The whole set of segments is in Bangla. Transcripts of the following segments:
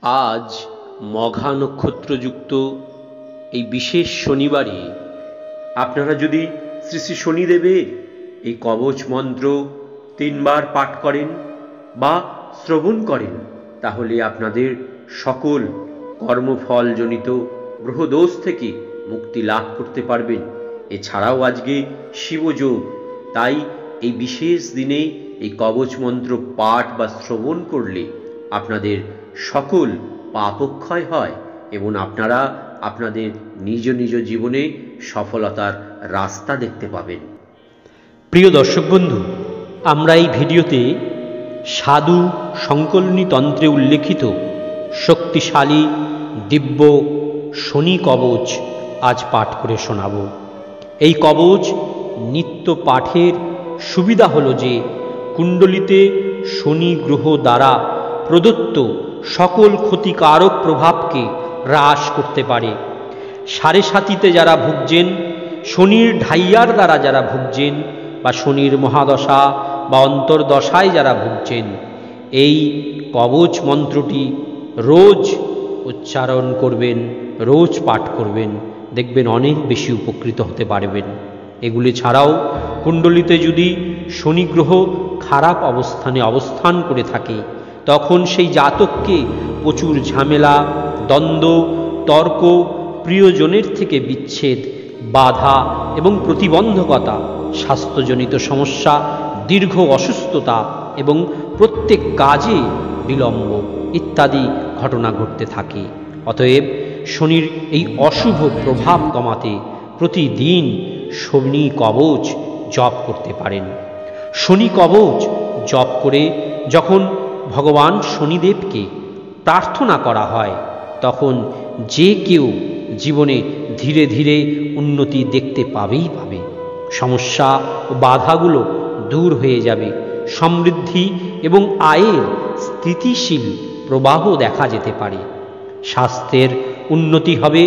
আজ মঘা নক্ষত্রযুক্ত এই বিশেষ শনিবারে আপনারা যদি শ্রী শ্রী শনিদেবের এই কবচ মন্ত্র 3 বার পাঠ করেন বা শ্রবণ করেন, তাহলে আপনাদের সকল কর্মফলজনিত গ্রহদোষ থেকে মুক্তি লাভ করতে পারবেন। এছাড়াও আজকে শিবযোগ, তাই এই বিশেষ দিনে এই কবচ মন্ত্র পাঠ বা শ্রবণ করলে আপনাদের সকল পাপক্ষয় হয় এবং আপনারা আপনাদের নিজ নিজ জীবনে সফলতার রাস্তা দেখতে পাবেন। প্রিয় দর্শক বন্ধু, আমরা এই ভিডিওতে সাধু সংকলনী তন্ত্রে উল্লেখিত শক্তিশালী দিব্য শনি কবচ আজ পাঠ করে শোনাব। এই কবচ নিত্য পাঠের সুবিধা হলো যে কুণ্ডলিতে শনি গ্রহ দ্বারা প্রদত্ত সকল ক্ষতিকারক প্রভাবকে হ্রাস করতে পারে। সাড়ে সাতিতে যারা ভুগছেন, শনির ঢাইয়ার দ্বারা যারা ভুগছেন বা শনির মহাদশা বা অন্তর্দশায় যারা ভুগছেন, এই কবচ মন্ত্রটি রোজ উচ্চারণ করবেন, রোজ পাঠ করবেন, দেখবেন অনেক বেশি উপকৃত হতে পারবেন। এগুলি ছাড়াও কুণ্ডলিতে যদি শনি গ্রহ খারাপ অবস্থানে অবস্থান করে থাকে, তখন সেই জাতককে প্রচুর ঝামেলা, দ্বন্দ্ব, তর্ক, প্রিয়জনের থেকে বিচ্ছেদ, বাধা এবং প্রতিবন্ধকতা, স্বাস্থ্যজনিত সমস্যা, দীর্ঘ অসুস্থতা এবং প্রত্যেক কাজে বিলম্ব ইত্যাদি ঘটনা ঘটতে থাকে। অতএব শনির এই অশুভ প্রভাব কমাতে প্রতিদিন শনি কবচ জপ করতে পারেন। শনি কবচ জপ করে যখন ভগবান শনিদেবকে প্রার্থনা করা হয়, তখন যে কেউ জীবনে ধীরে ধীরে উন্নতি দেখতে পাবেই পাবে। সমস্যা ও বাধাগুলো দূর হয়ে যাবে। সমৃদ্ধি এবং আয়ের স্থিতিশীল প্রবাহ দেখা যেতে পারে। স্বাস্থ্যের উন্নতি হবে,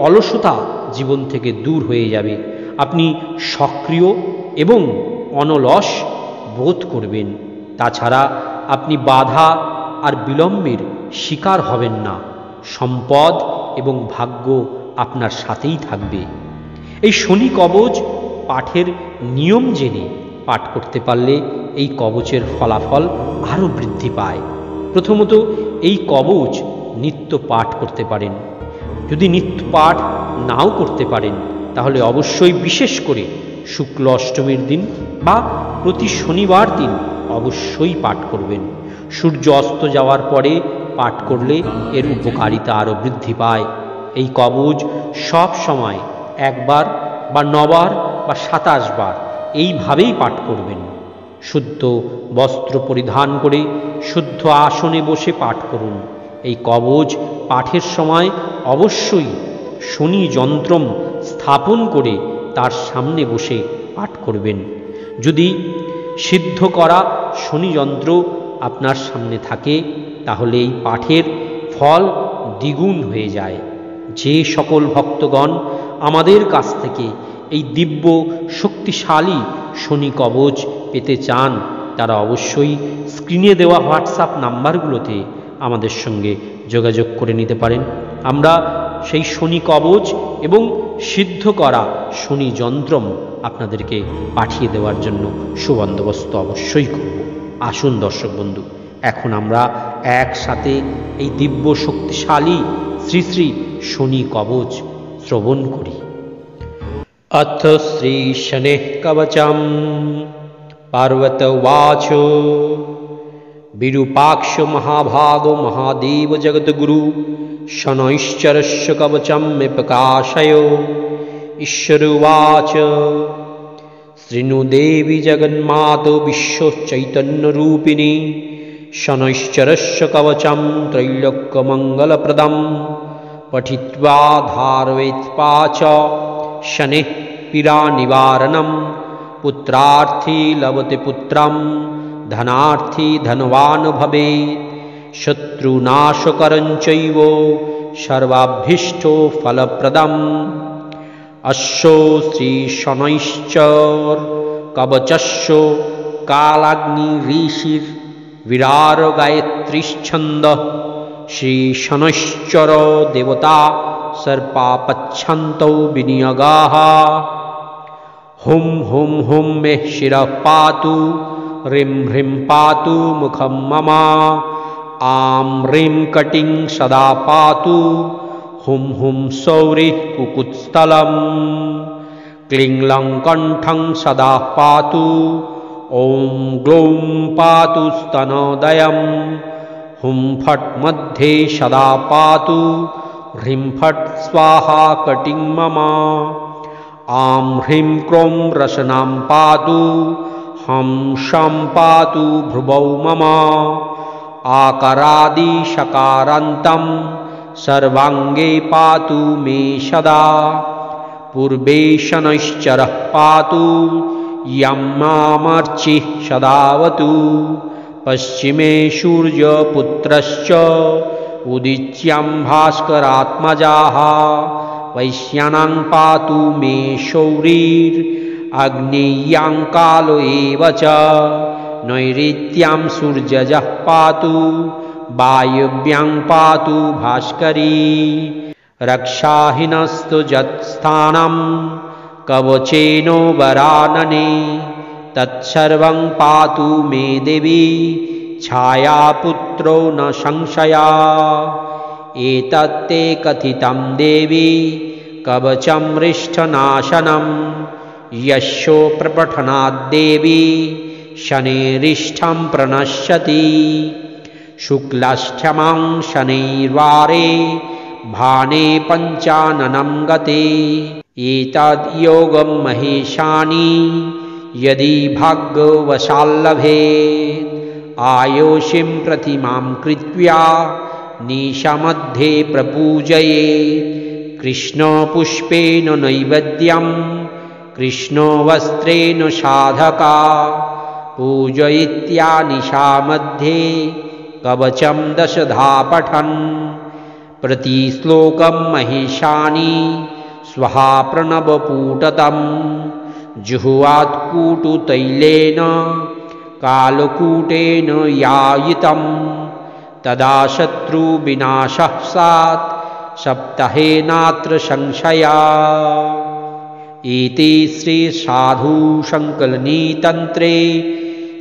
অলসতা জীবন থেকে দূর হয়ে যাবে। আপনি সক্রিয় এবং অনলস বোধ করবেন। তাছাড়া আপনি বাধা আর বিলম্বের শিকার হবেন না। সম্পদ এবং ভাগ্য আপনার সাথেই থাকবে। এই শনি কবচ পাঠের নিয়ম জেনে পাঠ করতে পারলে এই কবচের ফলাফল আরও বৃদ্ধি পায়। প্রথমত, এই কবচ নিত্য পাঠ করতে পারেন। যদি নিত্য পাঠ নাও করতে পারেন, তাহলে অবশ্যই বিশেষ করে শুক্ল অষ্টমীর দিন বা প্রতি শনিবার দিন অবশ্যই পাঠ করবেন। সূর্য অস্ত যাওয়ার পরে পাঠ করলে এর উপকারিতা আরও বৃদ্ধি পায়। এই কবচ সব সময় 1 বার বা 9 বার বা 27 বার এইভাবেই পাঠ করবেন। শুদ্ধ বস্ত্র পরিধান করে শুদ্ধ আসনে বসে পাঠ করুন। এই কবচ পাঠের সময় অবশ্যই শনি যন্ত্রম স্থাপন করে তার সামনে বসে পাঠ করবেন। যদি সিদ্ধ করা শনি যন্ত্র আপনার সামনে থাকে, তাহলে এই পাঠের ফল দ্বিগুণ হয়ে যায়। যে সকল ভক্তগণ আমাদের কাছ থেকে এই দিব্য শক্তিশালী শনি কবচ পেতে চান, তারা অবশ্যই স্ক্রিনে দেওয়া হোয়াটসঅ্যাপ নাম্বারগুলোতে আমাদের সঙ্গে যোগাযোগ করে নিতে পারেন। আমরা সেই শনি কবচ এবং সিদ্ধ করা শনি যন্ত্রম আপনাদেরকে পাঠিয়ে দেওয়ার জন্য সুবন্দোবস্ত অবশ্যই করব। আসুন দর্শক বন্ধু, এখন আমরা একসাথে এই দিব্য শক্তিশালী শ্রী শ্রী শনি কবচ শ্রবণ করি। অথ শ্রী শনেঃ কবচম পার্বত উবাচ বিরূপাক্ষ মহাভাগ মহাদেব জগদ্গুরু শনৈশ্চরস্য কবচম মে প্রকাশয়। ঈশ্বর উবাচ শৃণু দেবী জগন্মাতো বিশ্বচৈতন্যরূপিণী শনৈশ্চরস্য কবচম ত্রৈলোক্যমঙ্গলপ্রদম পঠিত্বা ধারয়েৎ শনেঃ পীড়া নিবারণম। পুত্রার্থী লভতে পুত্রম ধনার্থী ধনবান ভবেৎ। শত্রুনাশকরং চৈব সর্বাভীষ্ট ফলপ্রদম। অস্য শ্রী শনৈশ্চর কবচস্য কালাগ্নি ঋষির বিরার গায়ত্রীচ্ছন্দ श्रीशनैश्चर देवता सर्पापच्छन्तौ विनियगाः। हुं हुं हुं मे शिरः पातु, ह्रीं ह्रीं पातु मुखं मम, आं ह्रीं कटिं सदा पातु, हुं हुं सौरिः कुकुत्स्थलम्, क्लीं लं कण्ठं सदा पातु, ॐ ग्लौं पातु स्तनोदयं, हुं फट् मध्ये सदा पातु, ह्रीं फट् स्वाहा कटिं मम, आं ह्रीं क्रों रसनां पातु, हं शं पातु भ्रुवौ मम, आकारादिशकारान्तं सर्वाङ्गे पातु मे सदा, पूर्वे शनैश्चरः पातु, यं मामर्चिः सदावतु, पश्चिमे सूर्यपुत्रश्च उदीच्यां भास्करात्मजाः, वैश्यानां पातु मे शौरिर्ग्नेय्यां कालो एव च, नैऋत्यां सूर्यजः पातु, वायव्यां पातु भास्करी, रक्षाहीनस्तु यत्स्थानं कवचेनो वरानने, तत्सर्वं पातु मे देवी, छायापुत्रो न संशया, एतत्ते कथितं देवी कवचं रिष्ठनाशनं, यस्यो प्रपठनाद्देवी शनेरिष्ठं प्रणश्यति, शुक्लाष्टमां शनैर्वारे भाने पञ्चाननं गते, एतद्योगं महेशानि यदि भाग्यवशाल्लभेत्, आयोषिं प्रतिमां कृत्वा निशामध्ये प्रपूजयेत्, कृष्णपुष्पेन नैवेद्यं कृष्णवस्त्रेण साधका, पूजयित्या निशामध्ये कवचं दशधा पठन्, प्रतिश्लोकं महेशानि स्वहा प्रणवपूटतं, जुह्वात् कूटुतैलेन कालकूटेन यायितं, तदा शत्रुविनाशः स्यात् सप्ताहे नात्र संशया। इति श्री साधु संकलनी तंत्रे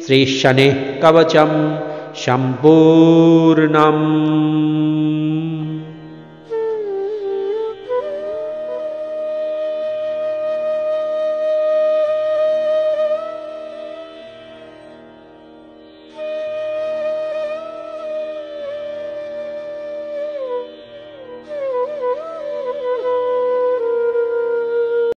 श्री शनेः कवचं सम्पूर्णम्।